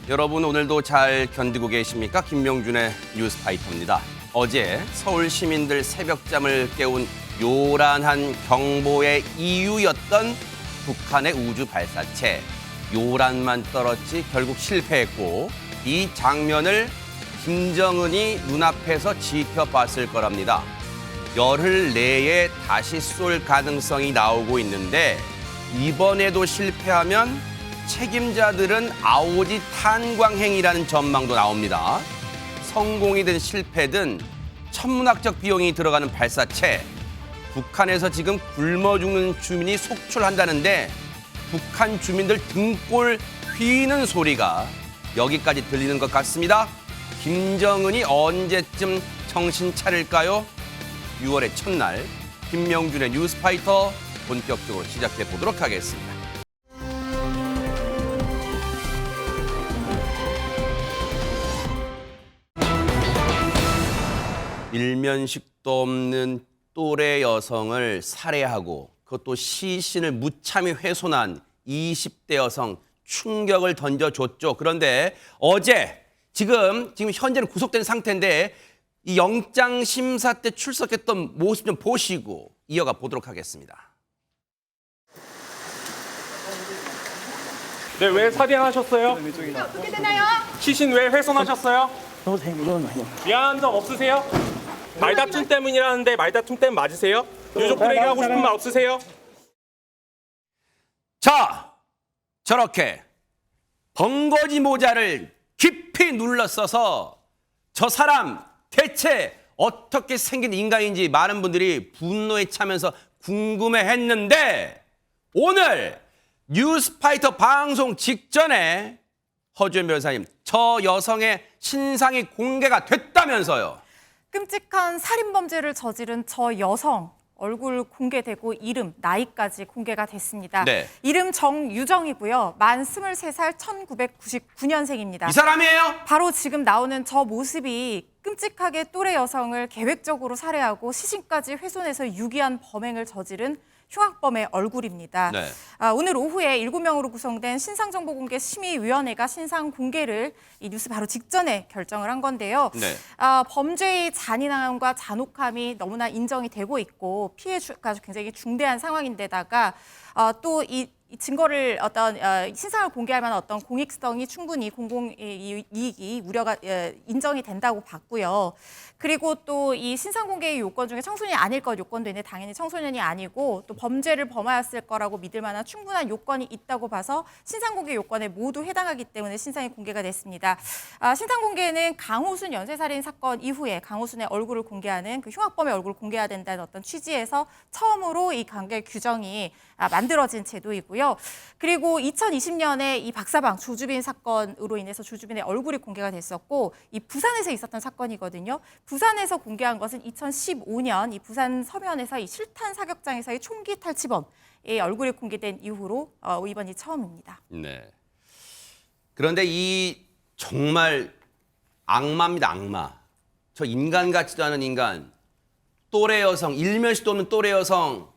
여러분 오늘도 잘 견디고 계십니까? 김명준의 뉴스파이터입니다. 어제 서울 시민들 새벽잠을 깨운 요란한 경보의 이유였던 북한의 우주 발사체. 요란만 떨었지 결국 실패했고 이 장면을 김정은이 눈앞에서 지켜봤을 거랍니다. 열흘 내에 다시 쏠 가능성이 나오고 있는데 이번에도 실패하면 책임자들은 아오지 탄광행이라는 전망도 나옵니다. 성공이든 실패든 천문학적 비용이 들어가는 발사체. 북한에서 지금 굶어 죽는 주민이 속출한다는데 북한 주민들 등골 휘는 소리가 여기까지 들리는 것 같습니다. 김정은이 언제쯤 정신 차릴까요? 6월의 첫날 김명준의 뉴스파이터 본격적으로 시작해 보도록 하겠습니다. 일면식도 없는 또래 여성을 살해하고 그것도 시신을 무참히 훼손한 20대 여성 충격을 던져줬죠. 그런데 어제 지금 현재는 구속된 상태인데 이 영장 심사 때 출석했던 모습 좀 보시고 이어가 보도록 하겠습니다. 네, 왜 살인하셨어요? 어떻게 되나요? 시신 왜 훼손하셨어요? 미안한 점 없으세요? 말다툼 때문이라는데 말다툼 때문 맞으세요? 유족들에게 하고 싶은 말 없으세요? 자, 저렇게 번거지 모자를 깊이 눌러써서 저 사람 대체 어떻게 생긴 인간인지 많은 분들이 분노에 차면서 궁금해했는데 오늘 뉴스파이터 방송 직전에 허주연 변호사님, 저 여성의 신상이 공개가 됐다면서요. 끔찍한 살인범죄를 저지른 저 여성 얼굴 공개되고 이름, 나이까지 공개가 됐습니다. 네. 이름 정유정이고요. 만 23살 1999년생입니다. 이 사람이에요? 바로 지금 나오는 저 모습이 끔찍하게 또래 여성을 계획적으로 살해하고 시신까지 훼손해서 유기한 범행을 저지른 흉악범의 얼굴입니다. 네. 오늘 오후에 7명으로 구성된 신상정보공개 심의위원회가 신상 공개를 이 뉴스 바로 직전에 결정을 한 건데요. 네. 범죄의 잔인함과 잔혹함이 너무나 인정이 되고 있고 피해가 굉장히 중대한 상황인데다가 또 이 증거를 신상을 공개할 만한 어떤 공익성이 충분히 공공이익이 우려가 인정이 된다고 봤고요. 그리고 또 이 신상 공개의 요건 중에 청소년이 아닐 것 요건도 있는데 당연히 청소년이 아니고 또 범죄를 범하였을 거라고 믿을 만한 충분한 요건이 있다고 봐서 신상 공개 요건에 모두 해당하기 때문에 신상이 공개가 됐습니다. 신상 공개는 강호순 연쇄살인 사건 이후에 강호순의 얼굴을 공개하는 그 흉악범의 얼굴을 공개해야 된다는 어떤 취지에서 처음으로 이 관계 규정이 만들어진 제도이고요. 그리고 2020년에 이 박사방 조주빈 사건으로 인해서 조주빈의 얼굴이 공개가 됐었고 이 부산에서 있었던 사건이거든요. 부산에서 공개한 것은 2015년 이 부산 서면에서 이 실탄 사격장에서의 총기 탈취범의 얼굴이 공개된 이후로 이번이 처음입니다. 네. 그런데 이 정말 악마입니다, 악마. 저 인간 같지도 않은 인간, 또래 여성, 일면식도 없는 또래 여성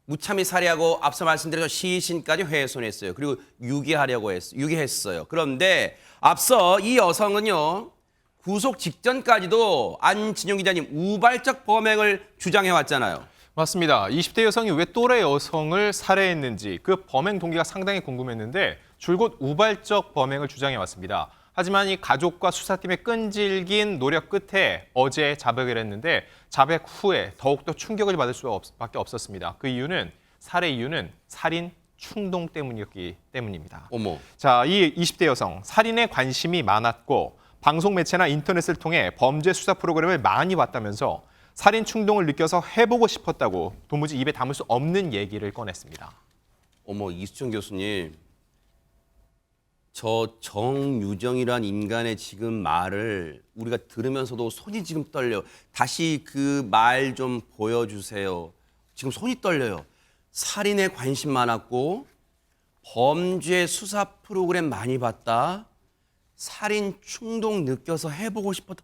무참히 살해하고 앞서 말씀드린 시신까지 훼손했어요. 그리고 유기했어요. 그런데 앞서 이 여성은요. 구속 직전까지도 안진용 기자님 우발적 범행을 주장해왔잖아요. 맞습니다. 20대 여성이 왜 또래 여성을 살해했는지 그 범행 동기가 상당히 궁금했는데 줄곧 우발적 범행을 주장해왔습니다. 하지만 이 가족과 수사팀의 끈질긴 노력 끝에 어제 자백을 했는데 자백 후에 더욱더 충격을 받을 수밖에 없었습니다. 그 이유는 살해 이유는 살인 충동 때문이었기 때문입니다. 어머. 자, 이 20대 여성 살인에 관심이 많았고 방송 매체나 인터넷을 통해 범죄 수사 프로그램을 많이 봤다면서 살인 충동을 느껴서 해보고 싶었다고 도무지 입에 담을 수 없는 얘기를 꺼냈습니다. 어머, 이수정 교수님. 저 정유정이란 인간의 지금 말을 우리가 들으면서도 손이 지금 떨려요. 다시 그 말 좀 보여주세요. 지금 손이 떨려요. 살인에 관심 많았고 범죄 수사 프로그램 많이 봤다. 살인 충동 느껴서 해보고 싶었다.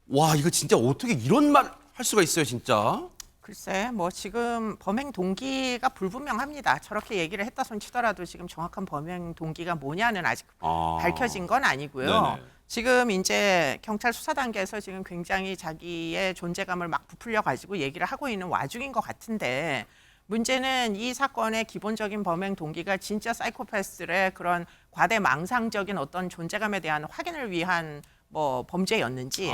와, 이거 진짜 어떻게 이런 말 할 수가 있어요, 진짜? 글쎄, 뭐 지금 범행 동기가 불분명합니다. 저렇게 얘기를 했다 손 치더라도 지금 정확한 범행 동기가 뭐냐는 아직 밝혀진 건 아니고요. 네네. 지금 이제 경찰 수사 단계에서 지금 굉장히 자기의 존재감을 막 부풀려 가지고 얘기를 하고 있는 와중인 것 같은데 문제는 이 사건의 기본적인 범행 동기가 진짜 사이코패스들의 그런 과대망상적인 어떤 존재감에 대한 확인을 위한 뭐 범죄였는지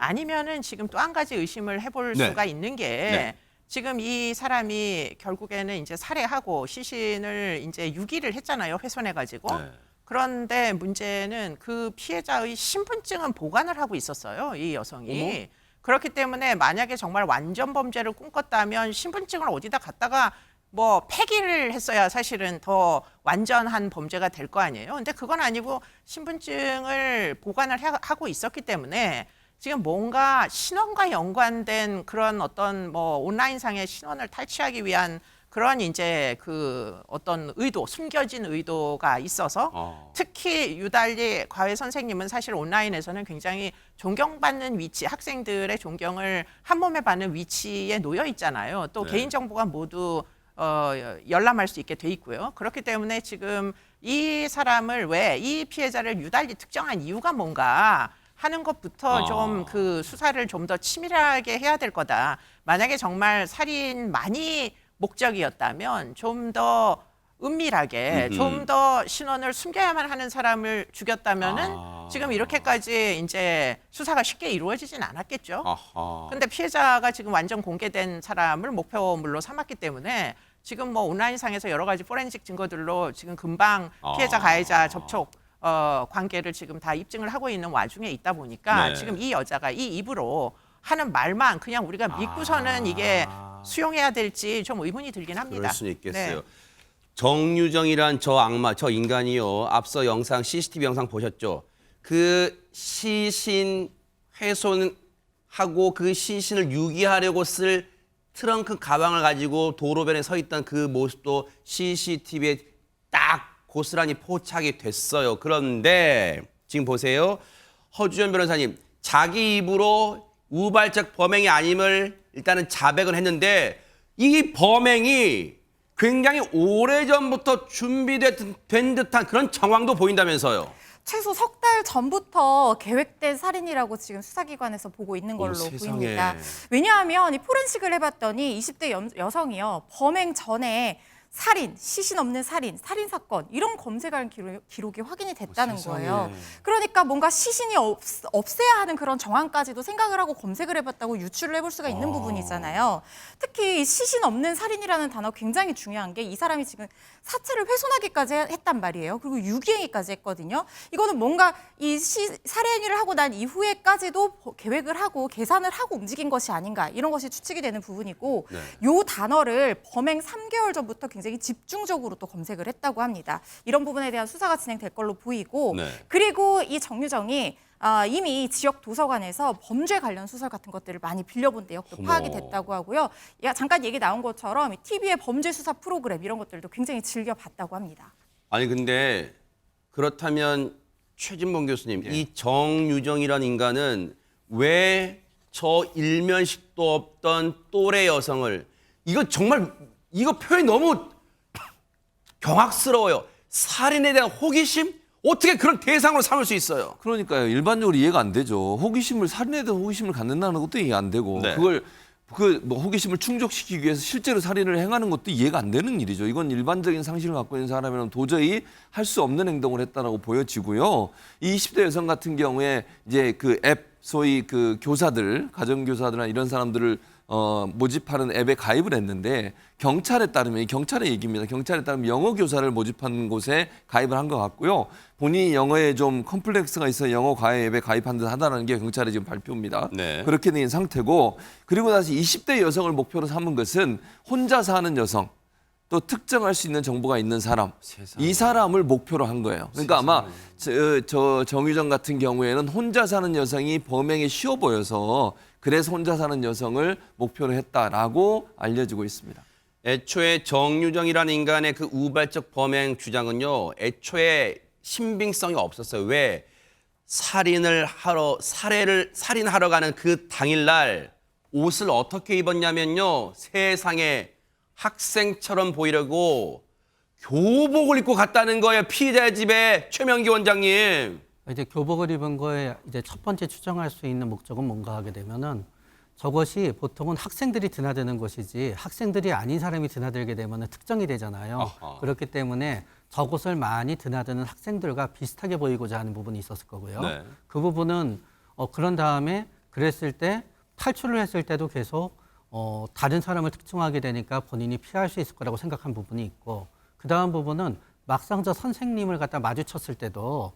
아니면은 지금 또 한 가지 의심을 해볼 네. 수가 있는 게 네. 지금 이 사람이 결국에는 이제 살해하고 시신을 이제 유기를 했잖아요. 훼손해가지고. 네. 그런데 문제는 그 피해자의 신분증은 보관을 하고 있었어요. 이 여성이. 그렇기 때문에 만약에 정말 완전 범죄를 꿈꿨다면 신분증을 어디다 갖다가 뭐 폐기를 했어야 사실은 더 완전한 범죄가 될 거 아니에요. 근데 그건 아니고 신분증을 보관을 하고 있었기 때문에 지금 뭔가 신원과 연관된 그런 어떤 뭐 온라인상의 신원을 탈취하기 위한 그런 이제 그 어떤 의도, 숨겨진 의도가 있어서 특히 유달리 과외 선생님은 사실 온라인에서는 굉장히 존경받는 위치, 학생들의 존경을 한 몸에 받는 위치에 놓여 있잖아요. 또 네. 개인정보가 모두 열람할 수 있게 돼 있고요. 그렇기 때문에 지금 이 사람을 왜 이 피해자를 유달리 특정한 이유가 뭔가 하는 것부터 좀 그 수사를 좀 더 치밀하게 해야 될 거다. 만약에 정말 살인만이 목적이었다면 좀 더 은밀하게 좀 더 신원을 숨겨야만 하는 사람을 죽였다면은 지금 이렇게까지 이제 수사가 쉽게 이루어지진 않았겠죠. 근데 피해자가 지금 완전 공개된 사람을 목표물로 삼았기 때문에 지금 뭐 온라인상에서 여러 가지 포렌식 증거들로 지금 금방 피해자 가해자 접촉 관계를 지금 다 입증을 하고 있는 와중에 있다 보니까 네. 지금 이 여자가 이 입으로 하는 말만 그냥 우리가 믿고서는 이게 수용해야 될지 좀 의문이 들긴 합니다. 그럴 수는 있겠어요. 네. 정유정이란 저 악마, 저 인간이요. 앞서 영상, CCTV 영상 보셨죠? 그 시신 훼손하고 그 시신을 유기하려고 쓸 트렁크 가방을 가지고 도로변에 서 있던 그 모습도 CCTV에 딱 고스란히 포착이 됐어요. 그런데 지금 보세요. 허주연 변호사님, 자기 입으로 우발적 범행이 아님을 일단은 자백을 했는데 이 범행이 굉장히 오래전부터 준비된 듯한 그런 정황도 보인다면서요. 최소 석 달 전부터 계획된 살인이라고 지금 수사기관에서 보고 있는 걸로 세상에. 보입니다. 왜냐하면 이 포렌식을 해봤더니 20대 여성이요. 범행 전에 살인, 시신 없는 살인, 살인 사건 이런 검색할 기록이 확인이 됐다는 거예요. 그러니까 뭔가 시신이 없애야 하는 그런 정황까지도 생각을 하고 검색을 해봤다고 유추를 해볼 수가 있는 부분이잖아요. 특히 시신 없는 살인이라는 단어 굉장히 중요한 게 이 사람이 지금 사체를 훼손하기까지 했단 말이에요. 그리고 유기행위까지 했거든요. 이거는 뭔가 이 살해 행위를 하고 난 이후에까지도 계획을 하고 계산을 하고 움직인 것이 아닌가 이런 것이 추측이 되는 부분이고 요 단어를 범행 3개월 전부터 굉장히 집중적으로 또 검색을 했다고 합니다. 이런 부분에 대한 수사가 진행될 걸로 보이고 네. 그리고 이 정유정이 이미 지역 도서관에서 범죄 관련 수설 같은 것들을 많이 빌려본 내역도 파악이 됐다고 하고요. 잠깐 얘기 나온 것처럼 TV의 범죄 수사 프로그램 이런 것들도 굉장히 즐겨봤다고 합니다. 아니 근데 그렇다면 최진봉 교수님, 이 정유정이라는 인간은 왜 저 일면식도 없던 또래 여성을 이거 정말 이거 표현이 너무 경악스러워요. 살인에 대한 호기심? 어떻게 그런 대상으로 삼을 수 있어요? 그러니까요. 일반적으로 이해가 안 되죠. 호기심을 살인에 대한 호기심을 갖는다는 것도 이해 안 되고 네. 그걸 그 뭐 호기심을 충족시키기 위해서 실제로 살인을 행하는 것도 이해가 안 되는 일이죠. 이건 일반적인 상식을 갖고 있는 사람이라면 도저히 할 수 없는 행동을 했다라고 보여지고요. 이 20대 여성 같은 경우에 이제 그 앱 소위 그 교사들, 가정교사들이나 이런 사람들을 모집하는 앱에 가입을 했는데 경찰에 따르면 이 경찰의 얘기입니다. 경찰에 따르면 영어 교사를 모집하는 곳에 가입을 한 것 같고요. 본인이 영어에 좀 컴플렉스가 있어 영어 과외 앱에 가입한 듯 하다는 게 경찰의 지금 발표입니다. 네. 그렇게 된 상태고 그리고 다시 20대 여성을 목표로 삼은 것은 혼자 사는 여성 또 특정할 수 있는 정보가 있는 사람 이 사람을 목표로 한 거예요. 그러니까 아마 저 정유정 같은 경우에는 혼자 사는 여성이 범행이 쉬워 보여서 그래서 혼자 사는 여성을 목표로 했다라고 알려지고 있습니다. 애초에 정유정이라는 인간의 그 우발적 범행 주장은요. 애초에 신빙성이 없었어요. 왜? 살인하러 가는 그 당일날 옷을 어떻게 입었냐면요. 세상에 학생처럼 보이려고 교복을 입고 갔다는 거예요. 피해자 집에 최명기 원장님. 이제 교복을 입은 거에 이제 첫 번째 추정할 수 있는 목적은 뭔가 하게 되면은 저것이 보통은 학생들이 드나드는 것이지 학생들이 아닌 사람이 드나들게 되면은 특정이 되잖아요. 아하. 그렇기 때문에 저것을 많이 드나드는 학생들과 비슷하게 보이고자 하는 부분이 있었을 거고요. 네. 그 부분은 그런 다음에 그랬을 때 탈출을 했을 때도 계속 다른 사람을 특정하게 되니까 본인이 피할 수 있을 거라고 생각한 부분이 있고 그 다음 부분은 막상 저 선생님을 갖다 마주쳤을 때도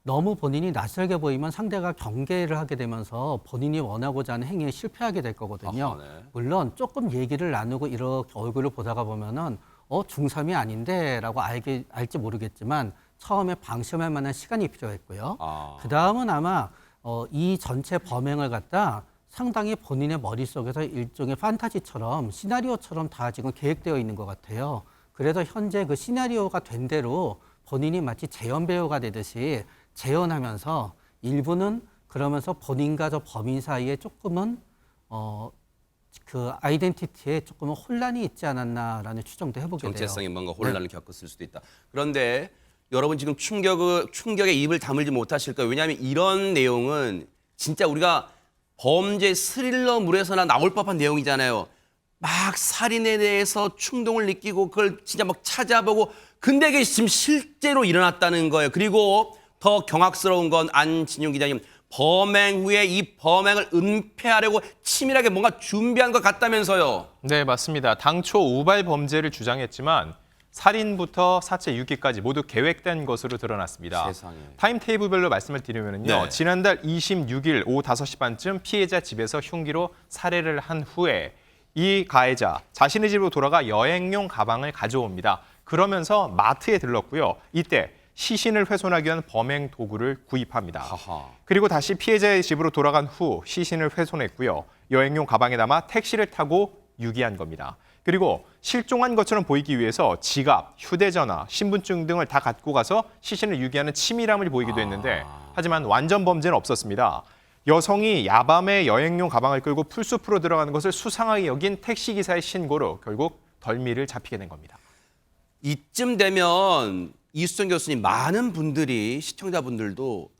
너무 본인이 낯설게 보이면 상대가 경계를 하게 되면서 본인이 원하고자 하는 행위에 실패하게 될 거거든요. 아하, 네. 물론 조금 얘기를 나누고 이렇게 얼굴을 보다가 보면은 중3이 아닌데라고 알지 모르겠지만 처음에 방심할 만한 시간이 필요했고요. 아. 그 다음은 아마 이 전체 범행을 갖다 상당히 본인의 머릿속에서 일종의 판타지처럼 시나리오처럼 다 지금 계획되어 있는 것 같아요. 그래서 현재 그 시나리오가 된 대로 본인이 마치 재연 배우가 되듯이 재연하면서 일부는 그러면서 본인과 저 범인 사이에 조금은 그 아이덴티티에 조금은 혼란이 있지 않았나라는 추정도 해보게 돼요. 정체성이 뭔가 혼란을 겪었을 수도 있다. 그런데 여러분 지금 충격에 입을 다물지 못하실 거예요. 왜냐하면 이런 내용은 진짜 우리가 범죄 스릴러물에서나 나올 법한 내용이잖아요. 막 살인에 대해서 충동을 느끼고 그걸 진짜 막 찾아보고 근데 이게 지금 실제로 일어났다는 거예요. 그리고 더 경악스러운 건 안진용 기자님 범행 후에 이 범행을 은폐하려고 치밀하게 뭔가 준비한 것 같다면서요. 네, 맞습니다. 당초 우발 범죄를 주장했지만 살인부터 사체 유기까지 모두 계획된 것으로 드러났습니다. 세상에. 타임테이블별로 말씀을 드리면요. 네. 지난달 26일 오후 5시 반쯤 피해자 집에서 흉기로 살해를 한 후에 이 가해자 자신의 집으로 돌아가 여행용 가방을 가져옵니다. 그러면서 마트에 들렀고요. 이때 시신을 훼손하기 위한 범행 도구를 구입합니다. 하하. 그리고 다시 피해자의 집으로 돌아간 후 시신을 훼손했고요. 여행용 가방에 담아 택시를 타고 유기한 겁니다. 그리고 실종한 것처럼 보이기 위해서 지갑, 휴대전화, 신분증 등을 다 갖고 가서 시신을 유기하는 치밀함을 보이기도 했는데 하지만 완전 범죄는 없었습니다. 여성이 야밤에 여행용 가방을 끌고 풀숲으로 들어가는 것을 수상하게 여긴 택시기사의 신고로 결국 덜미를 잡히게 된 겁니다. 이쯤 되면 이수정 교수님 많은 분들이 시청자분들도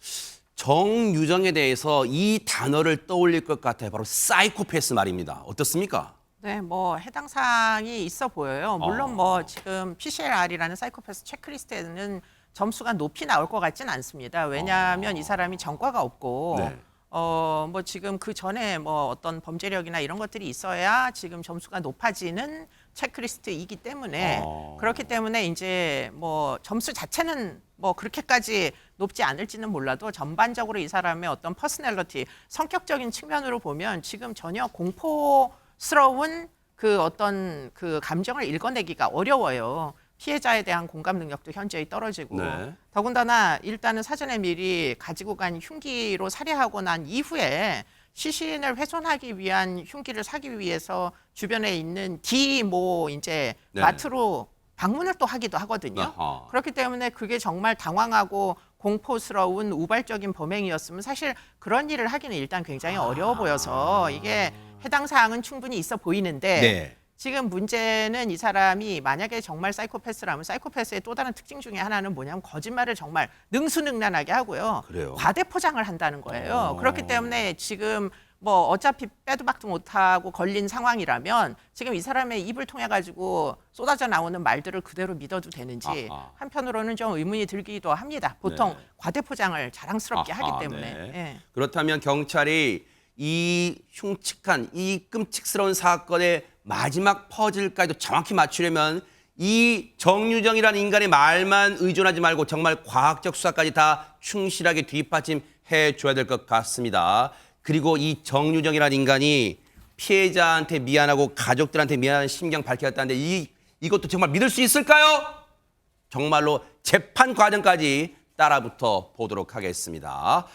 정유정에 대해서 이 단어를 떠올릴 것 같아요. 바로 사이코패스 말입니다. 어떻습니까? 네, 뭐 해당 사항이 있어 보여요. 물론 뭐 지금 PCLR이라는 사이코패스 체크리스트에는 점수가 높이 나올 것 같지는 않습니다. 왜냐하면 이 사람이 전과가 없고 네. 뭐 지금 그 전에 뭐 어떤 범죄력이나 이런 것들이 있어야 지금 점수가 높아지는 체크리스트이기 때문에 그렇기 때문에 이제 뭐 점수 자체는 뭐 그렇게까지 높지 않을지는 몰라도 전반적으로 이 사람의 어떤 퍼스널리티, 성격적인 측면으로 보면 지금 전혀 공포스러운 그 어떤 그 감정을 읽어내기가 어려워요. 피해자에 대한 공감 능력도 현저히 떨어지고 네. 더군다나 일단은 사전에 미리 가지고 간 흉기로 살해하고 난 이후에 시신을 훼손하기 위한 흉기를 사기 위해서 주변에 있는 뭐 이제 네. 마트로 방문을 또 하기도 하거든요. 아하. 그렇기 때문에 그게 정말 당황하고 공포스러운 우발적인 범행이었으면 사실 그런 일을 하기는 일단 굉장히 어려워 보여서 이게 해당 사항은 충분히 있어 보이는데 네. 지금 문제는 이 사람이 만약에 정말 사이코패스라면 사이코패스의 또 다른 특징 중에 하나는 뭐냐면 거짓말을 정말 능수능란하게 하고요. 그래요? 과대 포장을 한다는 거예요. 그렇기 때문에 지금 뭐 어차피 빼도 박도 못하고 걸린 상황이라면 지금 이 사람의 입을 통해 가지고 쏟아져 나오는 말들을 그대로 믿어도 되는지 아하. 한편으로는 좀 의문이 들기도 합니다. 보통 네. 과대 포장을 자랑스럽게 아하, 하기 때문에. 네. 예. 그렇다면 경찰이 이 흉측한 이 끔찍스러운 사건의 마지막 퍼즐까지도 정확히 맞추려면 이 정유정이라는 인간의 말만 의존하지 말고 정말 과학적 수사까지 다 충실하게 뒷받침해 줘야 될 것 같습니다. 그리고 이 정유정이라는 인간이 피해자한테 미안하고 가족들한테 미안한 심경 밝혔다는데 이것도 정말 믿을 수 있을까요? 정말로 재판 과정까지 따라붙어 보도록 하겠습니다.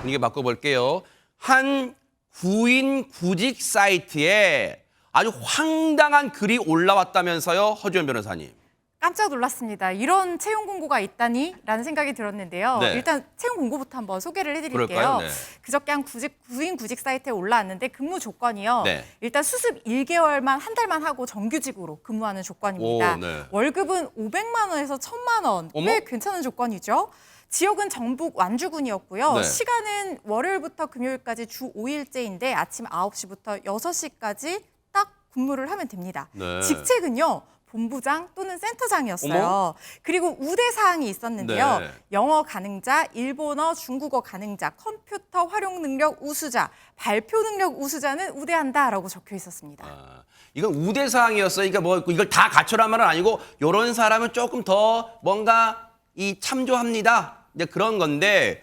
분위기 바꿔볼게요. 한 구인 구직 사이트에 아주 황당한 글이 올라왔다면서요, 허주연 변호사님. 깜짝 놀랐습니다. 이런 채용 공고가 있다니라는 생각이 들었는데요. 네. 일단 채용 공고부터 한번 소개를 해드릴게요. 그럴까요? 네. 그저께 한 구인 구직 사이트에 올라왔는데 근무 조건이요. 네. 일단 수습 1개월만 한 달만 하고 정규직으로 근무하는 조건입니다. 오, 네. 월급은 500만 원에서 1,000만 원. 어머? 꽤 괜찮은 조건이죠. 지역은 전북 완주군이었고요. 네. 시간은 월요일부터 금요일까지 주 5일제인데 아침 9시부터 6시까지 딱 근무를 하면 됩니다. 네. 직책은요. 본부장 또는 센터장이었어요. 어머? 그리고 우대 사항이 있었는데요. 네. 영어 가능자, 일본어, 중국어 가능자, 컴퓨터 활용 능력 우수자, 발표 능력 우수자는 우대한다라고 적혀 있었습니다. 아, 이건 우대 사항이었어요. 그러니까 뭐 이걸 다 갖춰란 말은 아니고 이런 사람은 조금 더 뭔가 이 참조합니다. 이제 그런 건데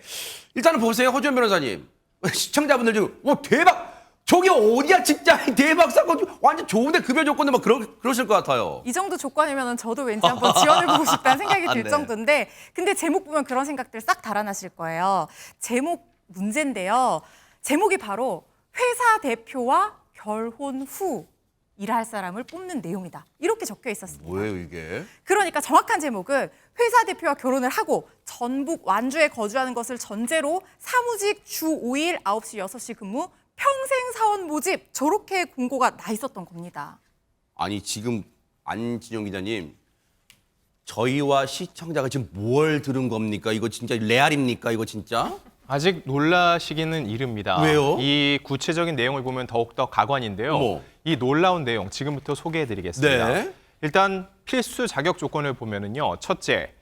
일단은 보세요, 허주연 변호사님. 시청자분들 지금 대박. 저기 어디야 직장이 대박 사건 완전 좋은데 급여 조건도 막 그러실 것 같아요. 이 정도 조건이면 저도 왠지 한번 지원해보고 싶다는 생각이 들 네. 정도인데 근데 제목 보면 그런 생각들 싹 달아나실 거예요. 제목 문제인데요. 제목이 바로 회사 대표와 결혼 후 일할 사람을 뽑는 내용이다. 이렇게 적혀 있었습니다. 뭐예요 이게? 그러니까 정확한 제목은 회사 대표와 결혼을 하고 전북 완주에 거주하는 것을 전제로 사무직 주 5일 9시 6시 근무 평생 사원 모집 저렇게 공고가 나 있었던 겁니다. 아니 지금 안진영 기자님 저희와 시청자가 지금 뭘 들은 겁니까? 이거 진짜 레알입니까? 이거 진짜? 아직 놀라시기는 이릅니다. 왜요? 이 구체적인 내용을 보면 더욱더 가관인데요. 어머. 이 놀라운 내용 지금부터 소개해드리겠습니다. 네. 일단 필수 자격 조건을 보면은요. 첫째,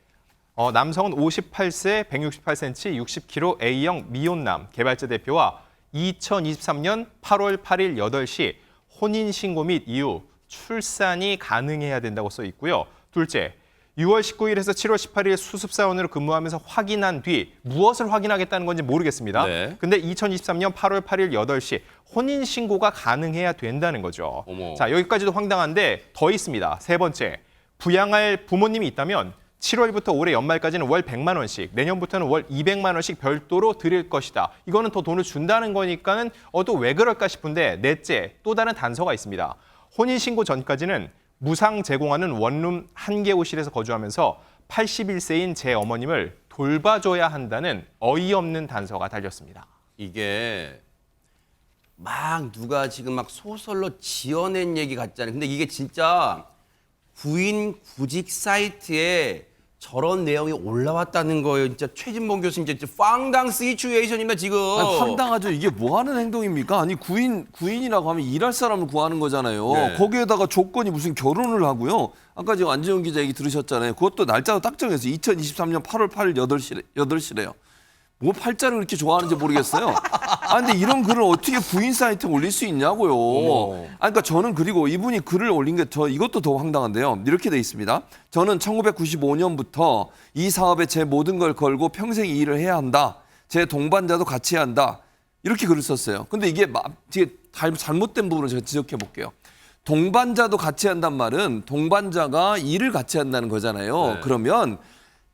남성은 58세, 168cm, 60kg, A형 미혼남 개발자 대표와 2023년 8월 8일 8시 혼인신고 및 이후 출산이 가능해야 된다고 써 있고요. 둘째, 6월 19일에서 7월 18일 수습사원으로 근무하면서 확인한 뒤 무엇을 확인하겠다는 건지 모르겠습니다. 네. 근데 2023년 8월 8일 8시 혼인신고가 가능해야 된다는 거죠. 어머. 자, 여기까지도 황당한데 더 있습니다. 세 번째, 부양할 부모님이 있다면 7월부터 올해 연말까지는 월 100만 원씩, 내년부터는 월 200만 원씩 별도로 드릴 것이다. 이거는 더 돈을 준다는 거니까는 또 왜 그럴까 싶은데 넷째, 또 다른 단서가 있습니다. 혼인신고 전까지는 무상 제공하는 원룸 한 개 호실에서 거주하면서 81세인 제 어머님을 돌봐줘야 한다는 어이없는 단서가 달렸습니다. 이게 막 누가 지금 막 소설로 지어낸 얘기 같잖아요. 근데 이게 진짜 구인 구직 사이트에 저런 내용이 올라왔다는 거예요. 진짜 최진봉 교수님 진짜 황당 시츄에이션입니다 지금. 아니, 황당하죠. 이게 뭐 하는 행동입니까? 아니 구인이라고 하면 일할 사람을 구하는 거잖아요. 네. 거기에다가 조건이 무슨 결혼을 하고요. 아까 지금 안재훈 기자 얘기 들으셨잖아요. 그것도 날짜도 딱 정해서 2023년 8월 8일 8시래요. 뭐 팔자를 그렇게 좋아하는지 모르겠어요. 근데 이런 글을 어떻게 구인 사이트에 올릴 수 있냐고요. 그러니까 저는 그리고 이분이 글을 올린 게 이것도 더 황당한데요. 이렇게 돼 있습니다. 저는 1995년부터 이 사업에 제 모든 걸 걸고 평생 이 일을 해야 한다. 제 동반자도 같이 해야 한다. 이렇게 글을 썼어요. 근데 이게 뒤에 잘못된 부분을 제가 지적해 볼게요. 동반자도 같이 한단 말은 동반자가 일을 같이 한다는 거잖아요. 네. 그러면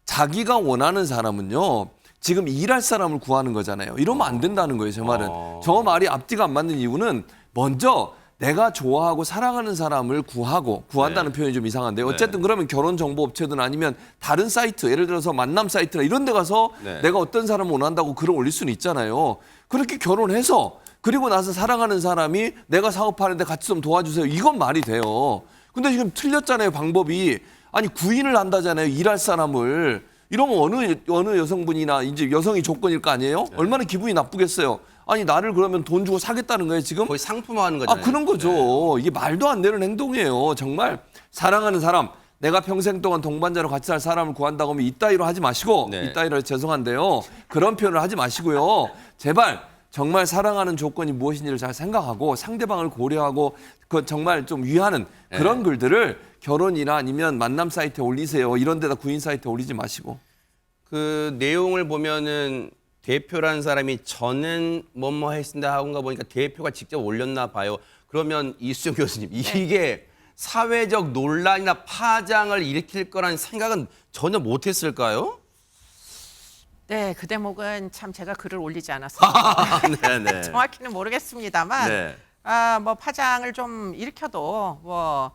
자기가 원하는 사람은요. 지금 일할 사람을 구하는 거잖아요. 이러면 안 된다는 거예요, 제 말은. 저 말이 앞뒤가 안 맞는 이유는 먼저 내가 좋아하고 사랑하는 사람을 구한다는 표현이 좀 이상한데요. 어쨌든 그러면 결혼정보업체든 아니면 다른 사이트, 예를 들어서 만남 사이트나 이런 데 가서 네. 내가 어떤 사람을 원한다고 글을 올릴 수는 있잖아요. 그렇게 결혼해서 그리고 나서 사랑하는 사람이 내가 사업하는데 같이 좀 도와주세요. 이건 말이 돼요. 근데 지금 틀렸잖아요, 방법이. 아니, 구인을 한다잖아요, 일할 사람을. 이러면 어느 여성분이나 이제 여성이 조건일 거 아니에요? 얼마나 기분이 나쁘겠어요. 아니 나를 그러면 돈 주고 사겠다는 거예요 지금? 거의 상품화하는 거잖아요. 그런 거죠. 이게 말도 안 되는 행동이에요. 정말 사랑하는 사람, 내가 평생 동안 동반자로 같이 살 사람을 구한다고 하면 이따위로 하지 마시고 네. 이따위로 죄송한데요. 그런 표현을 하지 마시고요. 제발 정말 사랑하는 조건이 무엇인지를 잘 생각하고 상대방을 고려하고 그 정말 좀 위하는 그런 글들을 결혼이나 아니면 만남 사이트에 올리세요. 이런 데다 구인 사이트에 올리지 마시고. 그 내용을 보면은 대표라는 사람이 저는 뭐뭐 했습니다 하고가 보니까 대표가 직접 올렸나 봐요. 그러면 이수정 교수님 이게 사회적 논란이나 파장을 일으킬 거라는 생각은 전혀 못했을까요? 네, 그 대목은 참 제가 글을 올리지 않았습니다. 네네. 정확히는 모르겠습니다만 네. 뭐 파장을 좀 일으켜도 뭐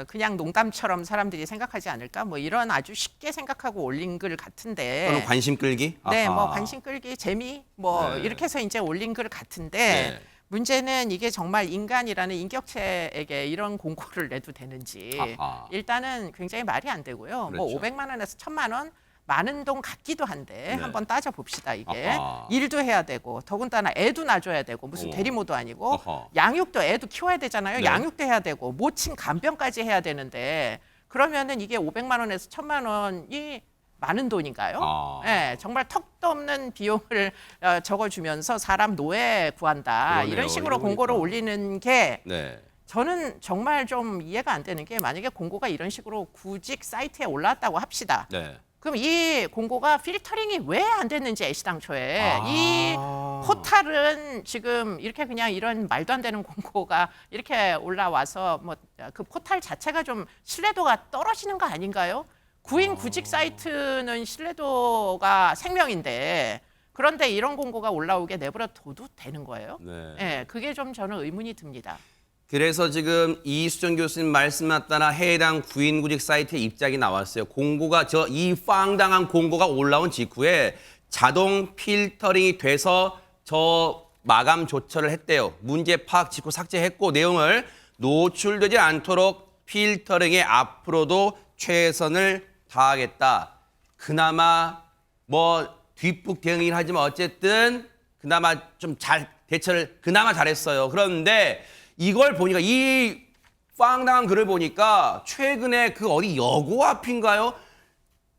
그냥 농담처럼 사람들이 생각하지 않을까? 뭐 이런 아주 쉽게 생각하고 올린 글 같은데. 또는 관심 끌기? 네, 아하. 뭐 관심 끌기, 재미, 뭐 네. 이렇게 해서 이제 올린 글 같은데 네. 문제는 이게 정말 인간이라는 인격체에게 이런 공고를 내도 되는지 아하. 일단은 굉장히 말이 안 되고요. 뭐 그렇죠. 500만 원에서 1000만 원 많은 돈 같기도 한데 네. 한번 따져 봅시다. 이게 아하. 일도 해야 되고 더군다나 애도 낳아줘야 되고 무슨 오. 대리모도 아니고 아하. 양육도 애도 키워야 되잖아요. 네. 양육도 해야 되고 모친 간병까지 해야 되는데 그러면은 이게 500만 원에서 1000만 원이 많은 돈인가요? 아. 네, 정말 턱도 없는 비용을 적어주면서 사람 노예 구한다. 그러네요. 이런 식으로 이러고 공고를 보니까. 올리는 게 네. 저는 정말 좀 이해가 안 되는 게 만약에 공고가 이런 식으로 구직 사이트에 올라왔다고 합시다. 네. 그럼 이 공고가 필터링이 왜 안 됐는지 애시당초에 아. 이 포탈은 지금 이렇게 그냥 이런 말도 안 되는 공고가 이렇게 올라와서 뭐 그 포탈 자체가 좀 신뢰도가 떨어지는 거 아닌가요? 구인 구직 사이트는 신뢰도가 생명인데 그런데 이런 공고가 올라오게 내버려 둬도 되는 거예요? 네. 네, 그게 좀 저는 의문이 듭니다. 그래서 지금 이수정 교수님 말씀에 따라 해당 구인구직 사이트에 입장이 나왔어요. 공고가 이 빵당한 공고가 올라온 직후에 자동 필터링이 돼서 저 마감 조처를 했대요. 문제 파악 직후 삭제했고 내용을 노출되지 않도록 필터링에 앞으로도 최선을 다하겠다. 그나마 뭐 뒷북 대응이긴 하지만 어쨌든 그나마 좀 잘 대처를 그나마 잘했어요. 그런데 이걸 보니까 이 빵당한 글을 보니까 최근에 그 어디 여고 앞인가요?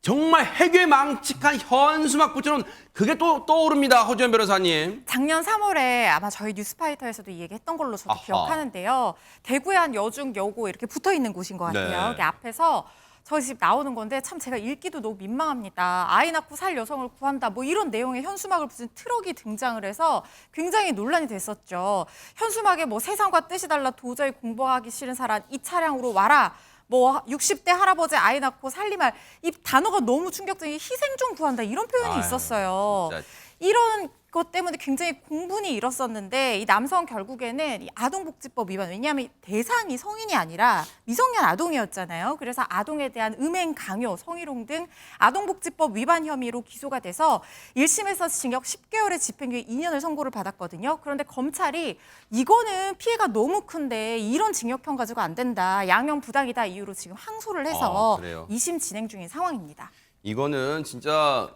정말 해괴망측한 현수막 붙여놓은 그게 또 떠오릅니다. 허주연 변호사님. 작년 3월에 아마 저희 뉴스파이터에서도 이 얘기했던 걸로 저도 아하. 기억하는데요. 대구의 한 여중 여고 이렇게 붙어 있는 곳인 것 같아요. 네. 여기 앞에서 저희 집 나오는 건데 참 제가 읽기도 너무 민망합니다. 아이 낳고 살 여성을 구한다. 뭐 이런 내용의 현수막을 붙인 트럭이 등장을 해서 굉장히 논란이 됐었죠. 현수막에 뭐 세상과 뜻이 달라 도저히 공부하기 싫은 사람 이 차량으로 와라. 뭐 60대 할아버지 아이 낳고 살림할 이 단어가 너무 충격적인 희생 좀 구한다 이런 표현이 아유, 있었어요. 진짜. 이런 것 때문에 굉장히 공분이 일었었는데 이 남성 결국에는 이 아동복지법 위반 왜냐하면 대상이 성인이 아니라 미성년 아동이었잖아요. 그래서 아동에 대한 음행, 강요, 성희롱 등 아동복지법 위반 혐의로 기소가 돼서 1심에서 징역 10개월의 집행유예 2년을 선고를 받았거든요. 그런데 검찰이 이거는 피해가 너무 큰데 이런 징역형 가지고 안 된다. 양형 부당이다 이유로 지금 항소를 해서 그래요? 2심 진행 중인 상황입니다. 이거는 진짜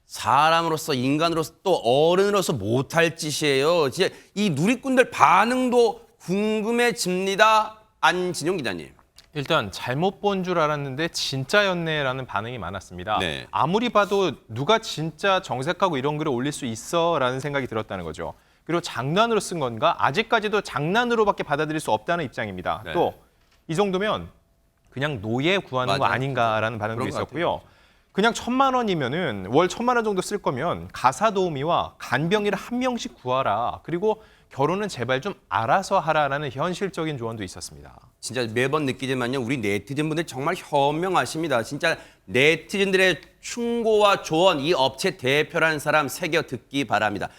사람으로서 인간으로서 또 어른으로서 못할 짓이에요. 진짜 이 누리꾼들 반응도 궁금해집니다. 안진용 기자님. 일단 잘못 본 줄 알았는데 진짜였네라는 반응이 많았습니다. 네. 아무리 봐도 누가 진짜 정색하고 이런 글을 올릴 수 있어라는 생각이 들었다는 거죠. 그리고 장난으로 쓴 건가? 아직까지도 장난으로밖에 받아들일 수 없다는 입장입니다. 네. 또 이 정도면 그냥 노예 구하는 거 맞아. 아닌가라는 반응도 그런 것 있었고요. 그냥 1000만 원이면은 월 1000만 원 정도 쓸 거면 가사 도우미와 간병인을 한 명씩 구하라. 그리고 결혼은 제발 좀 알아서 하라라는 현실적인 조언도 있었습니다. 진짜 매번 느끼지만요. 우리 네티즌분들 정말 현명하십니다. 진짜 네티즌들의 충고와 조언 이 업체 대표라는 사람 새겨 듣기 바랍니다.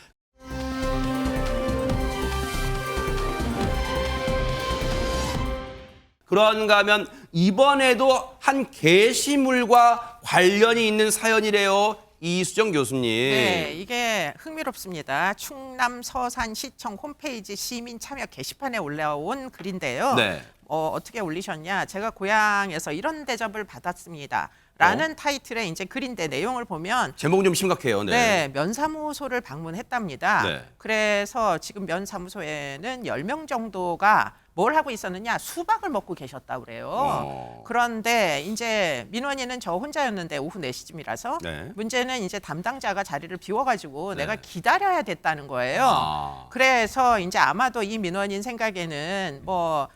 그런가 하면 이번에도 한 게시물과 관련이 있는 사연이래요. 이수정 교수님. 네, 이게 흥미롭습니다. 충남 서산시청 홈페이지 시민 참여 게시판에 올라온 글인데요. 네. 어떻게 올리셨냐? 제가 고향에서 이런 대접을 받았습니다. 라는 타이틀의 이제 글인데 내용을 보면 제목은 좀 심각해요. 네, 면사무소를 방문했답니다. 네. 그래서 지금 면사무소에는 10명 정도가 뭘 하고 있었느냐? 수박을 먹고 계셨다고 그래요. 그런데 이제 민원인은 저 혼자였는데 오후 4시쯤이라서 네. 문제는 이제 담당자가 자리를 비워가지고 네. 내가 기다려야 됐다는 거예요. 아. 그래서 이제 아마도 이 민원인 생각에는 뭐